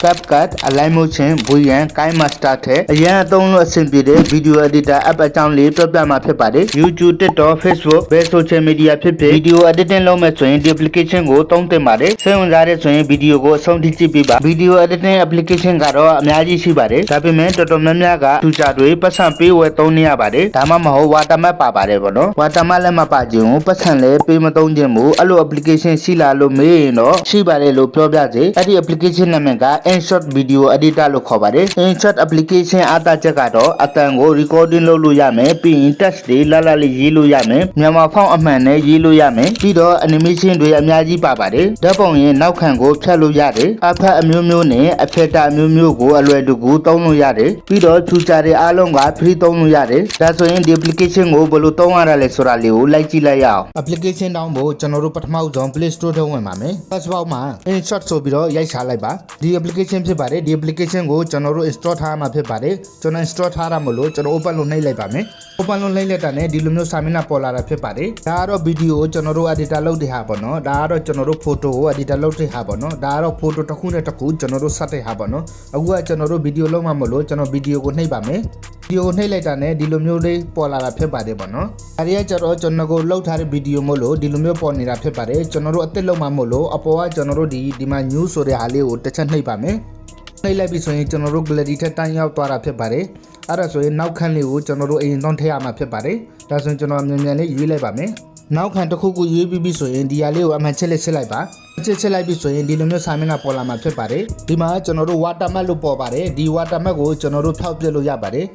CapCut Align Motion ဘူရန် Kind Master ထက်အရန်အသုံးလို့အဆင်ပြေတဲ့ Video Editor App အကြောင်းလေးပြောပြမှာဖြစ်ပါတယ် YouTube TikTok Facebook ဘယ် Social Media ဖြစ်ဖြစ် Video Editing လုပ်မယ်ဆိုရင်ဒီ application ကိုသုံးသင့်ပါတယ်စိတ်ဝင်စားတဲ့ဆိုရင် Video ကိုအဆုံးထိကြည့်ပေးပါ Video Editing Application ကတော့အများကြီးရှိပါတယ်ဒါပေမဲ့တော်တော်များများက Feature တွေပတ်စံပေးဝယ်သုံးနေရပါတယ်ဒါမှမဟုတ် Watermark ပါပါတယ်ပေါ့နော် Watermark လည်းမပါခြင်းကိုပတ်စံလည်းပေးမသုံးခြင်းဘူးအဲ့လို application ရှိလာလို့မေးရင်တော့ရှိပါတယ်လို့ပြောပြစေအဲ့ဒီ application နာမည်ကInShot Video Editor လို့ခေါ်ပါတယ် InShot Application အားသာချက်ကတော့အတန်ကို recording လုပ်လို့ရမယ်ပြီးရင် text တွေလှလှလေးရေးလို့ရမယ်မြန်မာဖောင်းအမှန်နဲ့ရေးလို့ရမယ်ပြီးတော့ animation တွေအများကြီးပါပါတယ်ဓာတ်ပုံရင်နောက်ခံကိုဖြတ်လို့ရတယ်အဖက်အမျိုးမျိုးနဲ့ effect အမျိုးမျိုးကိုအလွယ်တကူသုံးလို့ရတယ်ပြီးတော့ feature တွေအားလုံးက free သုံးလို့ရတယ်ဒါဆိုရင်ဒီ application ကိုဘယ်လိုသုံးရတာလဲဆိုတာလေးကိုလိုက်ကြည့်လိုက်ရအောင် application တောင်းဖို့ကျွန်တော်တို့ပထမဆုံး Play Store ထဲဝင်ပါမယ် search box မှာ InShot ဆိုပြီးတော့ရိုက်ချလိုက်ပါဒီ application ဖြစ်ပါတယ်ဒီ application ကိုကျွန်တော်တို့ install ထားမှာဖြစ်ပါတယ်ကျွန်တော် install ထားတာမလို့ကျွန်တော် open လုပ်နှိပ်လိုက်ပါမယ် open လုပ်နှိပ်လိုက်တာနဲ့ဒီလိုမျိုးစာမျက်နှာပေါ်လာတာဖြစ်ပါတယ်ဒါကတော့ video ကိုကျွန်တော်တို့ editor လုပ်တဲ့ဟာပေါ့နော်ဒါကတော့ကျွန်တော်တို့ photo ကို editor လုပ်တဲ့ဟာပေါ့နော်ဒါကတော့ photo တစ်ခုနဲ့တစ်ခုကျွန်တော်တို့ဆက်တဲ့ဟာပေါ့နော်အခုကကျွန်တော်တို့ video လုပ်မှာမလို့ကျွန်တော် video ကိုနှိပ်ပါမယ် video ကိုနှိပ်လိုက်တာနဲ့ဒီလိုမျိုးလေးပေါ်လာတာဖြစ်ပါတယ်ပေါ့နော်အဲဒီကကျွန်တော်ကိုလုပ်ထားတဲ့ video မို့လို့ဒီလိုမျိုးပေါ်နေတာဖြစ်ပါတယ်ကျွန်တော်တို့အသစ်လုပ်မှာမို့လို့အပေါ်ကကျွန်တော်တို့ဒီမှာ news ဆိုတဲ့ဟာလေးကိုတစ်ချက်နှိပ်ပါမယ်နှိပ်လိုက်ပြီဆိုရင်ကျွန်တော်တို့ gallery ထက်တန်းရောက်သွားတာဖြစ်ပါတယ်အဲ့ဒါဆိုရင်နောက်ခန်းလေးကိုကျွန်တော်တို့အရင်ဆုံးထည့်ရမှာဖြစ်ပါတယ်ဒါဆိုရင်ကျွန်တော်မြန်မြန်လေးရွေးလိုက်ပါမယ်နောက်ခန်းတစ်ခုခုရွေးပြီးပြီဆိုရင်ဒီဟာလေးကိုအမှန်ချက်လက်ချက်လိုက်ပါချက်လိုက်ပြီဆိုရင်ဒီလိုမျိုးစာမျက်နှာပေါ်လာမှာဖြစ်ပါတယ်ဒီမှာကျွန်တော်တို့ watermark လို့ပေါ်ပါတယ်ဒီ watermark ကိုကျွန်တော်တို့ဖျောက်ပြလို့ရပါတယ်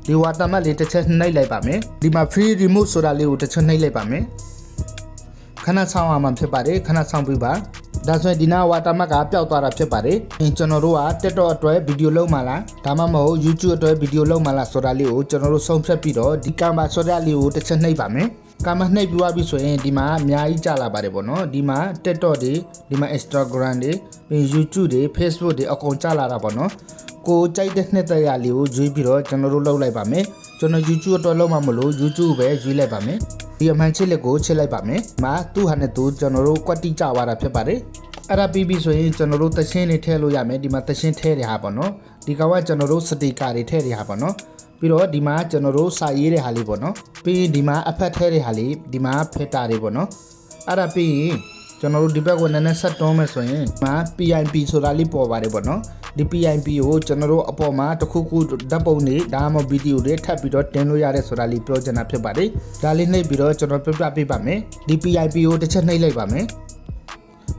ဒီ watermark လေးတစ်ချက်နှိပ်လိုက်ပါမယ်ဒီမှာ free remove ဆိုတာလေးကိုတစ်ချက်နှိပ်လိုက်ပါမယ်ခဏဆောင်အောင်မှာဖြစ်ပါတယ်ခဏဆောင်ပြီးပါဒါဆိုရင်ဒီနာ watermark ကပျောက်သွားတာဖြစ်ပါတယ်ကျွန်တော်တို့က TikTok အတွက်ဗီဒီယိုလုပ်မှာလားဒါမှမဟုတ် YouTube အတွက်ဗီဒီယိုလုပ်မှာလားဆိုတာလေးကိုကျွန်တော်တို့ဆုံးဖြတ်ပြီးတော့ဒီ camera ဆိုတဲ့လေးကိုတစ်ချက်နှိပ်ပါမယ်camera နှိပ်ပြီးသွားပြီဆိုရင်ဒီမှာအများကြီးကြာလာပါတယ်ပေါ့နော်ဒီမှာ TikTok တွေဒီမှာ Instagram တွေပြီး YouTube တွေ Facebook တွေအကုန်ကြာလာတာပေါ့နော်ကိုကြိုက်တဲ့နှစ်သက်ရလေးကိုရွေးပြီးတော့ကျွန်တော်တို့လုပ်လိုက်ပါမယ်ကျွန်တော် YouTube အတွက်လုပ်မှာမလို့ YouTube ပဲရွေးလိုက်ပါမယ်ဒီအမှန်ချစ်လက်ကိုချစ်လိုက်ပါမယ်။မှာသူ့ဟာနဲ့သူကျွန်တော်တို့ကွက်တိကြသွားတာဖြစ်ပါတယ်။အဲ့ဒါပြီးပြီဆိုရင်ကျွန်တော်တို့သချင်းတွေထည့်လို့ရမယ်။ဒီမှာသချင်းထည့်တဲ့ဟာပေါ့နော်။ဒီကောင်ကကျွန်တော်တို့စတီကာတွေထည့်တဲ့ဟာပေါ့နော်။ပြီးတော့ဒီမှာကျွန်တော်တို့စာရေးတဲ့ဟာလေးပေါ့နော်။ပြီးရင်ဒီမှာအဖက်ထည့်တဲ့ဟာလေးဒီမှာဖက်တာတွေပေါ့နော်။အဲ့ဒါပြီးရင်ကျွန်တော်တို့ဒီဘက်ကိုနည်းနည်းဆက်တွန်းမယ်ဆိုရင်ဒီမှာ PIP ဆိုတာလေးပေါ်ပါတယ်ပေါ့နော်။ဒီ PIP ကိုကျွန်တော်တို့အပေါ်မှာတစ်ခုခုဓာတ်ပုံတွေဒါမှမဟုတ်ဗီဒီယိုတွေထပ်ပြီးတော့တင်လို့ရတဲ့ဆိုတာလေးပြောချင်တာဖြစ်ပါတယ်ဒါလေးနှိပ်ပြီးတော့ကျွန်တော်ပြပြပေးပါမယ်ဒီ PIP ကိုတစ်ချက်နှိပ်လိုက်ပါမယ်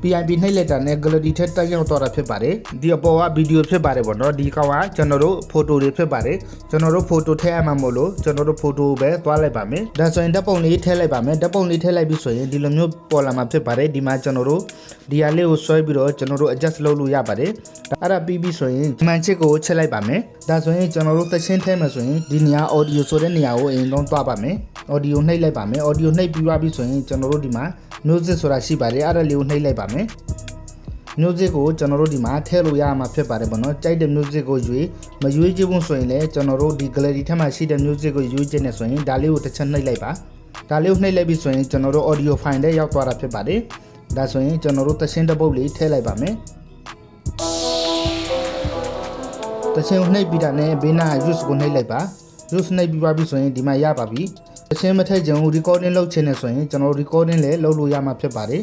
PIP နှိပ်လိုက်တာနဲ့ gallery ထက်တက်ရောက်သွားတာဖြစ်ပါတယ်ဒီအပေါ်ကဗီဒီယိုဖြစ်ပါတယ်ပေါ့နော်ဒီကောင်ကကျွန်တော်တို့ photo တွေဖြစ်ပါတယ်ကျွန်တော်တို့ photo ထည့်ရမှာမို့လို့ကျွန်တော်တို့ photo ပဲသွားလိုက်ပါမယ်ဒါဆိုရင်ဓာတ်ပုံလေးထည့်လိုက်ပါမယ်ဓာတ်ပုံလေးထည့်လိုက်ပြီဆိုရင်ဒီလိုမျိုးပေါ်လာမှာဖြစ်ပါတယ်ဒီမှာကျွန်တော်တို့ဒီဟာလေးကိုဆွဲပြီးတော့ကျွန်တော်တို့ adjust လုပ်လို့ရပါတယ်အဲ့ဒါပြီးပြီဆိုရင်ဒီမှန်ချစ်ကိုချက်လိုက်ပါမယ်ဒါဆိုရင်ကျွန်တော်တို့သချင်းထဲမှာဆိုရင်ဒီနေရာ audio ဆိုတဲ့နေရာကိုအရင်ဆုံးသွားပါမယ် audio နှိပ်လိုက်ပါမယ် audio နှိပ်ပြီးသွားပြီဆိုရင်ကျွန်တော်တို့ဒီမှာ music ဆိုတာရှိပါတယ်အဲ့ဒါလေးကိုနှိပ်လိုက်ပါမယ် music ကိုကျွန်တော်တို့ဒီမှာထည့်လို့ရမှာဖြစ်ပါတယ်ပေါ့နော်ကြိုက်တဲ့ music ကိုရွေးမရွေးချင်ဘူးဆိုရင်လည်းကျွန်တော်တို့ဒီ gallery ထဲမှာရှိတဲ့ music ကိုရွေးချင်နေဆိုရင်ဒါလေးကိုတစ်ချက်နှိပ်လိုက်ပါဒါလေးကိုနှိပ်လိုက်ပြီဆိုရင်ကျွန်တော်တို့ audio file ထဲရောက်သွားတာဖြစ်ပါတယ်ဒါဆိုရင်ကျွန်တော်တို့သချင်းတစ်ပုတ်လေးထည့်လိုက်ပါမယ်တချင်းနှိပ်ပြီးတာနဲ့ဘေးနား use ကိုနှိပ်လိုက်ပါ use နှိပ်ပြီးပါပြီဆိုရင်ဒီမှာရပါပြီတချင်းမထည့်ချင်ဘူး recording လုပ်ချင်နေဆိုရင်ကျွန်တော် recording လည်းလုပ်လို့ရမှာဖြစ်ပါတယ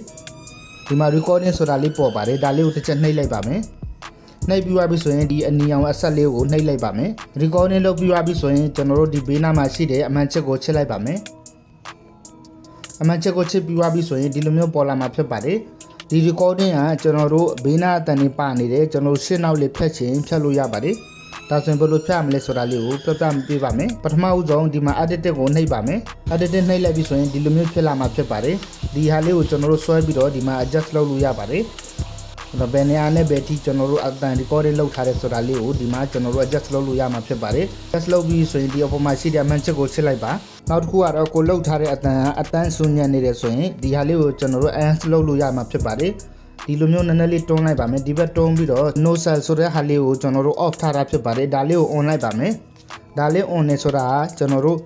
်ဒီမှာ recording ဆိုတာလေးပေါ်ပါတယ်ဒါလေးကိုတစ်ချက်နှိပ်လိုက်ပါမယ်နှိပ်ပြီးပါပြီဆိုရင်ဒီအနီအောင်အဆက်လေးကိုနှိပ်လိုက်ပါမယ် recording လုပ်ပြီးပါပြီဆိုရင်ကျွန်တော်တို့ဒီဘေးနားမှာရှိတဲ့အမှန်ချက်ကိုချစ်လိုက်ပါမယ်အမှန်ချက်ကိုချစ်ပြီးပါပြီဆိုရင်ဒီလိုမျိုးပေါ်လာမှာဖြစ်ပါတယ်ဒီ recording ကကျွန်တော်တို့ဘေးနားအတန်လေးပါနေတယ်ကျွန်တော်ရှင်းနောက်လေးဖြတ်ချင်ဖြတ်လို့ရပါတယ်ဒါဆိုရင်ဘယ်လိုဖြတ်မလဲဆိုတာလေးကိုပြပြပေးပါမယ်ပထမဦးဆုံးဒီမှာ edit ကိုနှိပ်ပါမယ် edit နှိပ်လိုက်ပြီဆိုရင်ဒီလိုမျိုးဖြစ်လာမှာဖြစ်ပါတယ်ဒီဟာလေးကိုကျွန်တော်တို့ဆွဲပြီးတော့ဒီမှာ adjust လုပ်လို့ရပါတယ်ဒါဘယ်နေရာနဲ့ဘယ်ထိကျွန်တော်တို့အတန် recording လုပ်ထားတဲ့ဆိုတာလေးကိုဒီမှာကျွန်တော်တို့ adjust လုပ်လို့ရမှာဖြစ်ပါတယ် adjust လုပ်ပြီးဆိုရင်ဒီအပေါ်မှာရှိတဲ့အမှန်ချက်ကိုချစ်လိုက်ပါနောက်တစ်ခုကတော့ကိုလှုပ်ထားတဲ့အတန်ဆူညံ့နေတယ်ဆိုရင်ဒီဟာလေးကိုကျွန်တော်တို့ enhance လုပ်လို့ရမှာဖြစ်ပါတယ်ဒီလိုမျိုးနည်းနည်းလေးတွန်းလိုက်ပါမယ်ဒီဘက်တွန်းပြီးတော့ no cell ဆိုတဲ့ဟာလေးကိုကျွန်တော်တို့ off ထားတာဖြစ်ပါတယ်ဒါလေးကို on လိုက်ပါမယ်ဒါလေး on နေဆိုတာကျွန်တော်တို့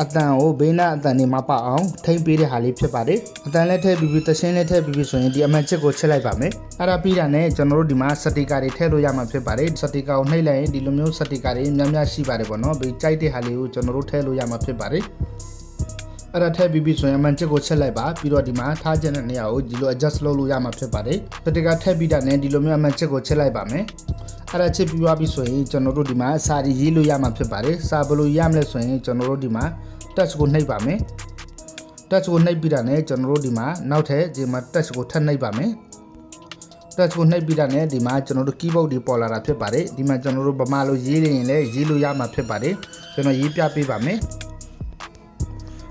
အတန်ကိုဘေးနာအတန်နေမပေါအောင်ထိမ့်ပေးတဲ့ဟာလေးဖြစ်ပါတယ်အတန်လည်းထည့်ပြီးသချင်းလည်းထည့်ပြီးဆိုရင်ဒီအမှန်ချစ်ကိုချက်လိုက်ပါမယ်အဲ့ဒါပြီးတာနဲ့ကျွန်တော်တို့ဒီမှာစတီကာတွေထည့်လို့ရမှာဖြစ်ပါတယ်စတီကာကိုနှိပ်လိုက်ရင်ဒီလိုမျိုးစတီကာတွေများများရှိပါတယ်ပေါ့နော်ဒီကြိုက်တဲ့ဟာလေးကိုကျွန်တော်တို့ထည့်လို့ရမှာဖြစ်ပါတယ်အဲ့ဒါထည့်ပြီးဆိုရင်အမှန်ချစ်ကိုချက်လိုက်ပါပြီးတော့ဒီမှာထားခြင်းတဲ့နေရာကိုဒီလို adjust လုပ်လို့ရမှာဖြစ်ပါတယ်စတီကာထည့်ပြီးတာနဲ့ဒီလိုမျိုးအမှန်ချစ်ကိုချက်လိုက်ပါမယ်အဲ့ဒါချစ်ပြီးသွားပြီဆိုရင်ကျွန်တော်တို့ဒီမှာစာရီရေးလို့ရမှာဖြစ်ပါတယ်စာဘယ်လိုရမလဲဆိုရင်ကျွန်တော်တို့ဒီမှာ touch ကိုနှိပ်ပါမယ် touch ကိုနှိပ်ပြီးတာနဲ့ကျွန်တော်တို့ဒီမှာနောက်ထပ်ဒီမှာ touch ကိုထပ်နှိပ်ပါမယ် touch ကိုနှိပ်ပြီးတာနဲ့ဒီမှာကျွန်တော်တို့ keyboard တွေပေါ်လာတာဖြစ်ပါတယ်ဒီမှာကျွန်တော်တို့ဗမာလိုရေးရင်လည်းရေးလို့ရမှာဖြစ်ပါတယ်ကျွန်တော်ရေးပြပေးပါမယ်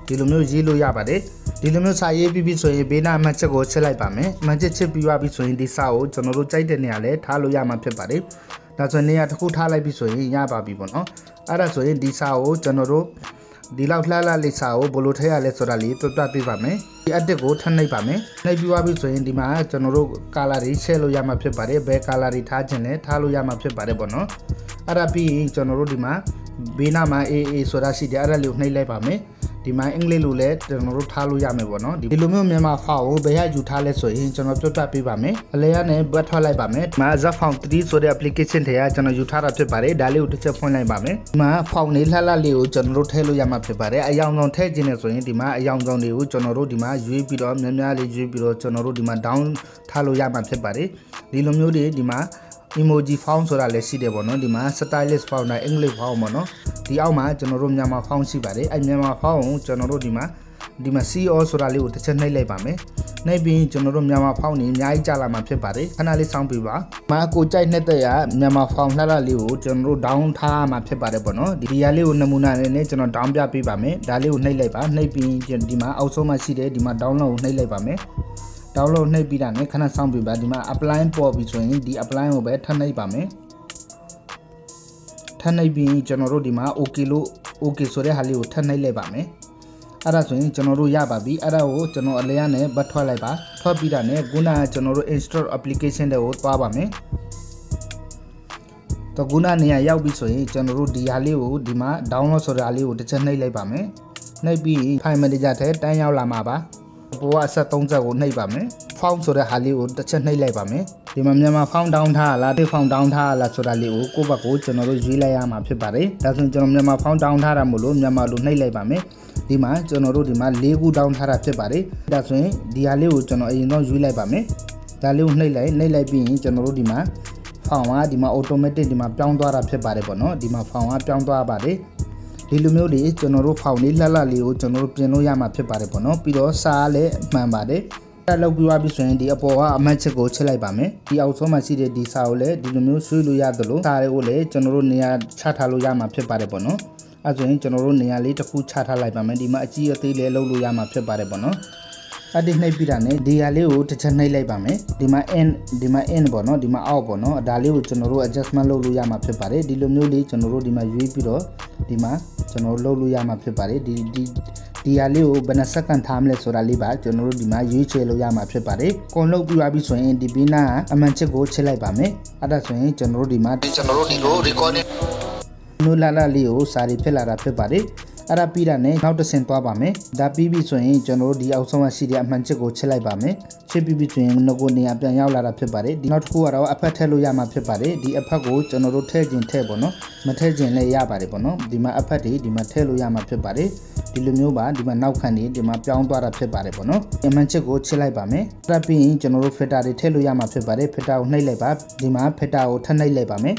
ဒီလိုမျိုးရေးလို့ရပါတယ်ဒီလိုမျိုးစာရေးပြီးဆိုရင်ဘေးနာအမှတ်ချက်ကိုချက်လိုက်ပါမယ်အမှတ်ချက်ချစ်ပြီးသွားပြီဆိုရင်ဒီစာကိုကျွန်တော်တို့ကြိုက်တဲ့နေရာလဲထားလို့ရမှာဖြစ်ပါတယ်ဒါဆိုရင်နေရာတစ်ခုထားလိုက်ပြီဆိုရင်ရပါပြီပေါ့နော်အဲ့ဒါဆိုရင်ဒီစာကိုကျွန်တော်တို့ဒီလောက်လှလှလေးစာကိုဘယ်လိုထည့်ရလဲဆိုတာလေးပြပြပေးပါမယ်ဒီအတစ်ကိုထပ်နှိပ်ပါမယ်နှိပ်ပြီးသွားပြီဆိုရင်ဒီမှာကျွန်တော်တို့ color တွေ share လို့ရမှာဖြစ်ပါတယ်ဘယ် color တွေထားခြင်းလဲထားလို့ရမှာဖြစ်ပါတယ်ပေါ့နော်အဲ့ဒါပြီးရင်ကျွန်တော်တို့ဒီမှာဘေးနာမှာ AA ဆိုတာရှိတယ်အဲ့ဒါလေးကိုနှိပ်လိုက်ပါမယ်ဒီမှာအင်္ဂလိပ်လိုလည်းကျွန်တော်တို့ထားလို့ရမယ်ပေါ့နော်ဒီလိုမျိုးမြန်မာဖောက်ကိုဘယ်ရယူထားလဲဆိုရင်ကျွန်တော်ပြပြပေးပါမယ်အလဲရနဲ့ဘတ်ထွက်လိုက်ပါမယ်ဒီမှာ Zfont 3ဆိုတဲ့ application တွေကကျွန်တော်ယူထားတာဖြစ်ပါတယ်ဒါလေးကိုတစ်ချက်ဖွင့်လိုက်ပါမယ်ဒီမှာဖောက်နေလှလှလေးကိုကျွန်တော်တို့ထည့်လို့ရမှာဖြစ်ပါတယ်အယောင်ဆောင်ထည့်ခြင်းနဲ့ဆိုရင်ဒီမှာအယောင်ဆောင်တွေကိုကျွန်တော်တို့ဒီမှာရွေးပြီးတော့များများလေးရွေးပြီးတော့ကျွန်တော်တို့ဒီမှာ down ထားလို့ရမှာဖြစ်ပါတယ်ဒီလိုမျိုးတွေဒီမှာ emoji font ဆိုတာလည်းရှိတယ်ပေါ့နော်ဒီမှာ stylist font နဲ့ English font ပေါ့နော်ဒီအောက်မှာကျွန်တော်တို့မြန်မာ font ရှိပါတယ်အဲမြန်မာ font ကိုကျွန်တော်တို့ဒီမှာ CO ဆိုတာလေးကိုတစ်ချက်နှိပ်လိုက်ပါမယ်နှိပ်ပြီးကျွန်တော်တို့မြန်မာ font နေအများကြီးကြာလာမှာဖြစ်ပါတယ်ခဏလေးစောင့်ပြပါမှာကိုကြိုက်တဲ့ရမြန်မာ font လှလှလေးကိုကျွန်တော်တို့ down ထားမှာဖြစ်ပါတယ်ပေါ့နော်ဒီဟာလေးကိုနမူနာနဲ့ကျွန်တော် down ပြပေးပါမယ်ဒါလေးကိုနှိပ်လိုက်ပါနှိပ်ပြီးဒီမှာအောက်ဆုံးမှာရှိတယ်ဒီမှာ download ကိုနှိပ်လိုက်ပါမယ်download နှိပ်ပြီးတာနဲ့ခဏစောင့်ပြပါဒီမှာ apply ပေါ်ပြီဆိုရင်ဒီ apply ကိုပဲထပ်နှိပ်ပါမယ်ထပ်နှိပ်ပြီးကျွန်တော်တို့ဒီမှာ okay လို့ okay ဆိုတဲ့ဟာလေးကိုထပ်နှိပ်လိုက်ပါမယ်အဲ့ဒါဆိုရင်ကျွန်တော်တို့ရပါပြီအဲ့ဒါကိုကျွန်တော်အလဲရနဲ့ဘတ်ထွက်လိုက်ပါထွက်ပြီးတာနဲ့ခုနကကျွန်တော်တို့ install application တွေကိုသွားပါမယ်တော့ခုနနေရာရောက်ပြီဆိုရင်ကျွန်တော်တို့ဒီဟာလေးကိုဒီမှာ download ဆိုတဲ့ဟာလေးကိုတစ်ချက်နှိပ်လိုက်ပါမယ်နှိပ်ပြီး file manager ထဲတန်းရောက်လာမှာပါဘောအဆက်30ကိုနှိပ်ပါမယ် font ဆိုတဲ့ဟာလေးကိုတစ်ချက်နှိပ်လိုက်ပါမယ်ဒီမှာမြန်မာ font down ထားလားဒီ font down ထားလားဆိုတာလေးကိုကိုယ့်ဘက်ကိုကျွန်တော်တို့ရွေးလိုက်ရမှာဖြစ်ပါတယ်ဒါဆိုရင်ကျွန်တော်မြန်မာ font down ထားတာမို့လို့မြန်မာလိုနှိပ်လိုက်ပါမယ်ဒီမှာကျွန်တော်တို့ဒီမှာ၄ခု down ထားတာဖြစ်ပါတယ်ဒါဆိုရင်ဒီဟာလေးကိုကျွန်တော်အရင်ဆုံးရွေးလိုက်ပါမယ်ဒါလေးကိုနှိပ်လိုက်ပြီးရင်ကျွန်တော်တို့ဒီမှာ font ကဒီမှာ automatic ဒီမှာပြောင်းသွားတာဖြစ်ပါတယ်ပေါ့နော်ဒီမှာ font ကပြောင်းသွားပါတယ်ဒီလိုမျိုးတွေကျွန်တော်တို့ဖောင်လေးလှလှလေးကိုကျွန်တော်တို့ပြင်လို့ရမှာဖြစ်ပါတယ်ပေါ့နော်ပြီးတော့စားလည်းမှန်ပါတယ်အဲ့လောက်ပြီးသွားပြီဆိုရင်ဒီအပေါ်ကအမှတ်ချက်ကိုချက်လိုက်ပါမယ်ဒီအောက်ဆုံးမှာရှိတဲ့ဒီစာကိုလည်းဒီလိုမျိုးဆွဲလို့ရသလိုစာတွေကိုလည်းကျွန်တော်တို့နေရာချထားလို့ရမှာဖြစ်ပါတယ်ပေါ့နော်အဲ့ဆိုရင်ကျွန်တော်တို့နေရာလေးတစ်ခုချထားလိုက်ပါမယ်ဒီမှာအကြီးအသေးလေးလုပ်လို့ရမှာဖြစ်ပါတယ်ပေါ့နော်အဲ့ဒီနှိပ်ပြီးတာနဲ့ဒီဟာလေးကိုတစ်ချက်နှိပ်လိုက်ပါမယ်ဒီမှာ in ပေါ့နော်ဒီမှာ out ပေါ့နော်ဒါလေးကိုကျွန်တော်တို့ adjustment လုပ်လို့ရမှာဖြစ်ပါတယ်ဒီလိုမျိုးလေးကျွန်တော်တို့ဒီမှာရွေးပြီးတော့ဒီမှာကျွန်တော်လုပ်လို့ရမှာဖြစ်ပါတယ်ဒီဟာလေးကိုဘယ်နှစက္ကန့်ထားမလဲဆိုတာလေးပါကျွန်တော်တို့ဒီမှာရွေးချယ်လို့ရမှာဖြစ်ပါတယ်ကုန်လုပ်ပြီးသွားပြီဆိုရင်ဒီဘေးနာအမှန်ချစ်ကိုချက်လိုက်ပါမယ်အဲ့ဒါဆိုရင်ကျွန်တော်တို့ဒီမှာကျွန်တော်တို့ဒီလို recording နိုးလာလေးကိုစာရီဖြစ်လာတာဖြစ်ပါတယ်အဲ့ဒါပြီးတာနဲ့နောက်တစ်ဆင့်သွားပါမယ်ဒါပြီးပြီဆိုရင်ကျွန်တော်တို့ဒီအောက်ဆုံးမှာရှိတဲ့အမှန်ချစ်ကိုချက်လိုက်ပါမယ်ချက်ပြီးပြီဆိုရင်ငကိုနေရာပြန်ရောက်လာတာဖြစ်ပါတယ်ဒီနောက်တစ်ခုကတော့အဖက်ထည့်လို့ရမှာဖြစ်ပါတယ်ဒီအဖက်ကိုကျွန်တော်တို့ထည့်ခြင်းထည့်ပေါ့နော်မထည့်ခြင်းလည်းရပါတယ်ပေါ့နော်ဒီမှာအဖက်တွေဒီမှာထည့်လို့ရမှာဖြစ်ပါတယ်ဒီလိုမျိုးပါဒီမှာနောက်ခံနေဒီမှာပြောင်းသွားတာဖြစ်ပါတယ်ပေါ့နော်အမှန်ချစ်ကိုချက်လိုက်ပါမယ်အဲ့ဒါပြီးရင်ကျွန်တော်တို့ filter တွေထည့်လို့ရမှာဖြစ်ပါတယ် filter ကိုနှိပ်လိုက်ပါဒီမှာ filter ကိုထပ်နှိပ်လိုက်ပါမယ်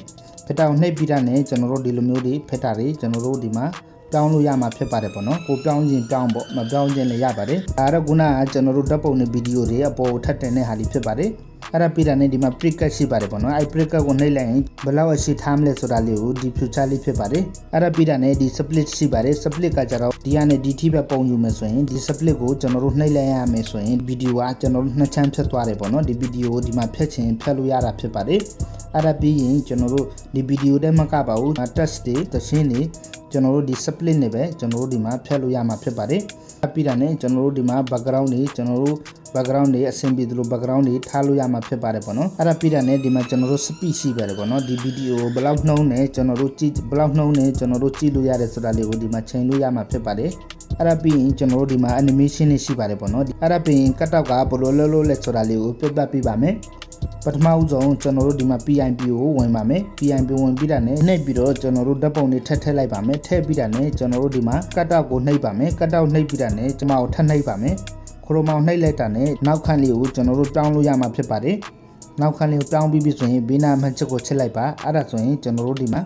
filter ကိုနှိပ်ပြီးတာနဲ့ကျွန်တော်တို့ဒီလိုမျိုးတွေ filter တွေကျွန်တော်တို့ဒီမှာပြောင်းလို့ရမှာဖြစ်ပါတယ်ပေါ့နော်ကိုပြောင်းခြင်းပြောင်းပေါ့မပြောင်းခြင်းလည်းရပါတယ်ဒါတော့ခုနကကျွန်တော်တို့ဓာတ်ပုံနဲ့ဗီဒီယိုတွေအပေါ်ကိုထပ်တင်တဲ့ဟာလေးဖြစ်ပါတယ်အဲ့ဒါပြီးတာနဲ့ဒီမှာ precut ရှိပါတယ်ပေါ့နော်အဲ့ precut ကိုနှိပ်လိုက်ရင်ဘယ်လောက်အရှိထားမလဲဆိုတာလေးကိုဒီ future လေးဖြစ်ပါတယ်အဲ့ဒါပြီးတာနဲ့ဒီ split ရှိပါတယ် split ကကြတော့ဒီကနေဒီထိပဲပုံယူမယ်ဆိုရင်ဒီ split ကိုကျွန်တော်တို့နှိပ်လိုက်ရမယ်ဆိုရင်ဗီဒီယိုကကျွန်တော်တို့နှစ်ချမ်းဖြတ်သွားတယ်ပေါ့နော်ဒီဗီဒီယိုကိုဒီမှာဖြတ်ခြင်းဖြတ်လို့ရတာဖြစ်ပါတယ်အဲ့ဒါပြီးရင်ကျွန်တော်တို့ဒီဗီဒီယိုထဲမှာကပါဘူး touch တွေသရှင်းတွေကျွန်တော်တို့ဒီ split နဲ့ပဲကျွန်တော်တို့ဒီမှာဖြတ်လို့ရမှာဖြစ်ပါတယ်။ပြီးတာနဲ့ကျွန်တော်တို့ဒီမှာ background တွေကျွန်တော်တို့ background တွေအဆင်ပြေသလို background တွေထားလို့ရမှာဖြစ်ပါတယ်ပေါ့နော်အဲ့ဒါပြီးတာနဲ့ဒီမှာကျွန်တော်တို့ speed ရှိပါတယ်ပေါ့နော်ဒီ video ဘယ်လောက်နှုန်းနဲ့ကျွန်တော်တို့ကြည့်ဘယ်လောက်နှုန်းနဲ့ကျွန်တော်တို့ကြည့်လို့ရတယ်ဆိုတာလေးကိုဒီမှာချိန်လို့ရမှာဖြစ်ပါတယ်အဲ့ဒါပြီးရင်ကျွန်တော်တို့ဒီမှာ animation တွေရှိပါတယ်ပေါ့နော်အဲ့ဒါပြီးရင် cut out ကဘယ်လိုလုပ်လို့လဲဆိုတာလေးကိုပြပြပေးပါမယ်ပထမဦးဆုံးကျွန်တော်တို့ဒီမှာ PIP ကိုဝင်ပါမယ် PIP ဝင်ပြီးတာနဲ့နှိပ်ပြီးတော့ကျွန်တော်တို့ဓာတ်ပုံတွေထည့်လိုက်ပါမယ်ထည့်ပြီးတာနဲ့ကျွန်တော်တို့ဒီမှာ cut out ကိုနှိပ်ပါမယ် cut out နှိပ်ပြီးတာနဲ့ကျွန်မကိုထပ်နှိပ်ပါမယ်ခရိုမောင်နှိပ်လိုက်တာနဲ့နောက်ခန်းလေးကိုကျွန်တော်တို့ပြောင်းလို့ရမှာဖြစ်ပါတယ်နောက်ခန်းလေးကိုပြောင်းပြီးပြီဆိုရင်ဘေးနားမှတ်ချက်ကိုချက်လိုက်ပါအဲ့ဒါဆိုရင်ကျွန်တော်တို့ဒီမှာ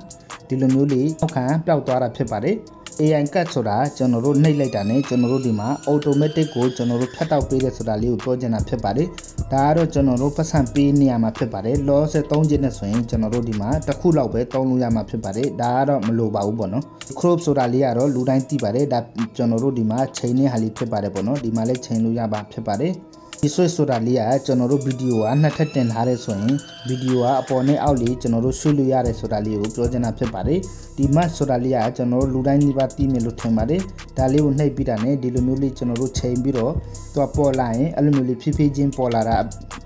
ဒီလိုမျိုးလေးနောက်ခန်းပျောက်သွားတာဖြစ်ပါတယ် AI cut ဆိုတာကျွန်တော်တို့နှိပ်လိုက်တာနဲ့ကျွန်တော်တို့ဒီမှာ automatic ကိုကျွန်တော်တို့ဖြတ်တောက်ပေးတယ်ဆိုတာလေးကိုပြောချင်တာဖြစ်ပါတယ်ဒါကတော့ကျွန်တော်တို့ပတ်စံပေးနေရမှာဖြစ်ပါတယ် loss 3ချက်နဲ့ဆိုရင်ကျွန်တော်တို့ဒီမှာတစ်ခုလောက်ပဲသုံးလို့ရမှာဖြစ်ပါတယ်ဒါကတော့မလိုပါဘူးပေါ့နော် crop ဆိုတာလေးကတော့လူတိုင်းသိပါတယ်ဒါကျွန်တော်တို့ဒီမှာချိန်နေဟာလေးဖြစ်ပါတယ်ပေါ့နော်ဒီမှာလည်းချိန်လို့ရပါဖြစ်ပါတယ်ဒီ switch ဆိုတာလေးကကျွန်တော်တို့ဗီဒီယိုကနှစ်ထပ်တင်ထားတဲ့ဆိုရင်ဗီဒီယိုကအပေါ်နဲ့အောက်လေးကျွန်တော်တို့ရွှေ့လို့ရတယ်ဆိုတာလေးကိုပြောချင်တာဖြစ်ပါတယ်ဒီ match ဆိုတာလေးကကျွန်တော်တို့လူတိုင်းဒီပါသိမယ်လို့ထင်ပါတယ်ဒါလေးကိုနှိပ်ပြီးတာနဲ့ဒီလိုမျိုးလေးကျွန်တော်တို့ချိန်ပြီးတော့သူကပေါ်လာရင်အဲ့လိုမျိုးလေးဖြည်းဖြည်းချင်းပေါ်လာတာ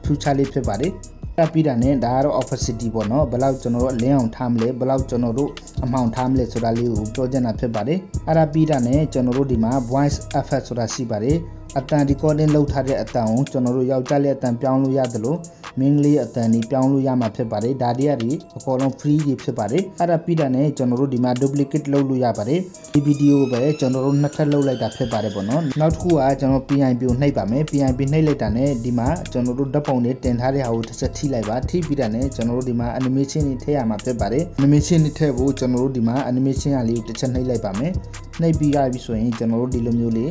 future လေးဖြစ်ပါတယ်အဲ့ပြီးတာနဲ့ဒါကတော့ opacity ပေါ့နော်ဘယ်လောက်ကျွန်တော်တို့အလင်းအောင်ထားမလဲဘယ်လောက်ကျွန်တော်တို့အမှောင်ထားမလဲဆိုတာလေးကိုပြောချင်တာဖြစ်ပါတယ်အဲ့ဒါပြီးတာနဲ့ကျွန်တော်တို့ဒီမှာ voice effect ဆိုတာရှိပါတယ်အတန် recording လုပ်ထားတဲ့အတန်ကိုကျွန်တော်တို့ယောက်ျားလေးအတန်ပြောင်းလို့ရတယ်လို့မင်းကလေးအတန်ကြီးပြောင်းလို့ရမှာဖြစ်ပါတယ်ဒါတွေကအကုန်လုံး free ကြီးဖြစ်ပါတယ်အဲ့ဒါပြီးတာနဲ့ကျွန်တော်တို့ဒီမှာ duplicate လုပ်လို့ရပါတယ်ဒီ video ကိုပဲကျွန်တော်တို့နှစ်ထပ်လုပ်လိုက်တာဖြစ်ပါတယ်ပေါ့နော်နောက်တစ်ခုကကျွန်တော် PIP ကိုနှိပ်ပါမယ် PIP နှိပ်လိုက်တာနဲ့ဒီမှာကျွန်တော်တို့ဓာတ်ပုံတွေတင်ထားတဲ့ဟာကိုတစ်ချက်ထိလိုက်ပါထိပြီးတာနဲ့ကျွန်တော်တို့ဒီမှာ animation တွေထည့်ရမှာဖြစ်ပါတယ် animation တွေထည့်ဖို့ကျွန်တော်တို့ဒီမှာ animation အလေးကိုတစ်ချက်နှိပ်လိုက်ပါမယ်နှိပ်ပြီးရပြီဆိုရင်ကျွန်တော်တို့ဒီလိုမျိုးလေး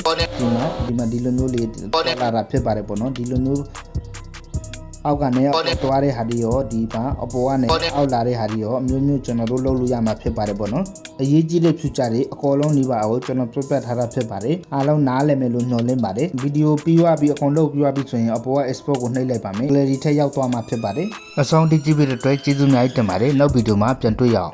ဒီမှာဒီလိုမျိုးလေးလာတာဖြစ်ပါတယ်ပေါ့နော်ဒီလိုမျိုးအောက်ကနေသွားတဲ့ဟာတွေရောဒီပါအပေါ်ကနေအောက်လာတဲ့ဟာတွေရောအမျိုးမျိုးကျွန်တော်တို့လုပ်လို့ရမှာဖြစ်ပါတယ်ပေါ့နော်အရေးကြီးတဲ့ future တွေအကုန်လုံးနေပါအောင်ကျွန်တော်ပြပြထားတာဖြစ်ပါတယ်အားလုံးနားလည်မယ်လို့ညွှန်လင်းပါတယ်ဗီဒီယိုပြီးသွားပြီးအကုန်လုပ်ပြီးသွားပြီဆိုရင်အပေါ်က export ကိုနှိပ်လိုက်ပါမယ် clarity ထက်ရောက်သွားမှာဖြစ်ပါတယ်အဆုံးထိကြည့်ပြီးတဲ့အတွက်ကျေးဇူးအများကြီးတင်ပါတယ်နောက်ဗီဒီယိုမှာပြန်တွေ့ရအောင်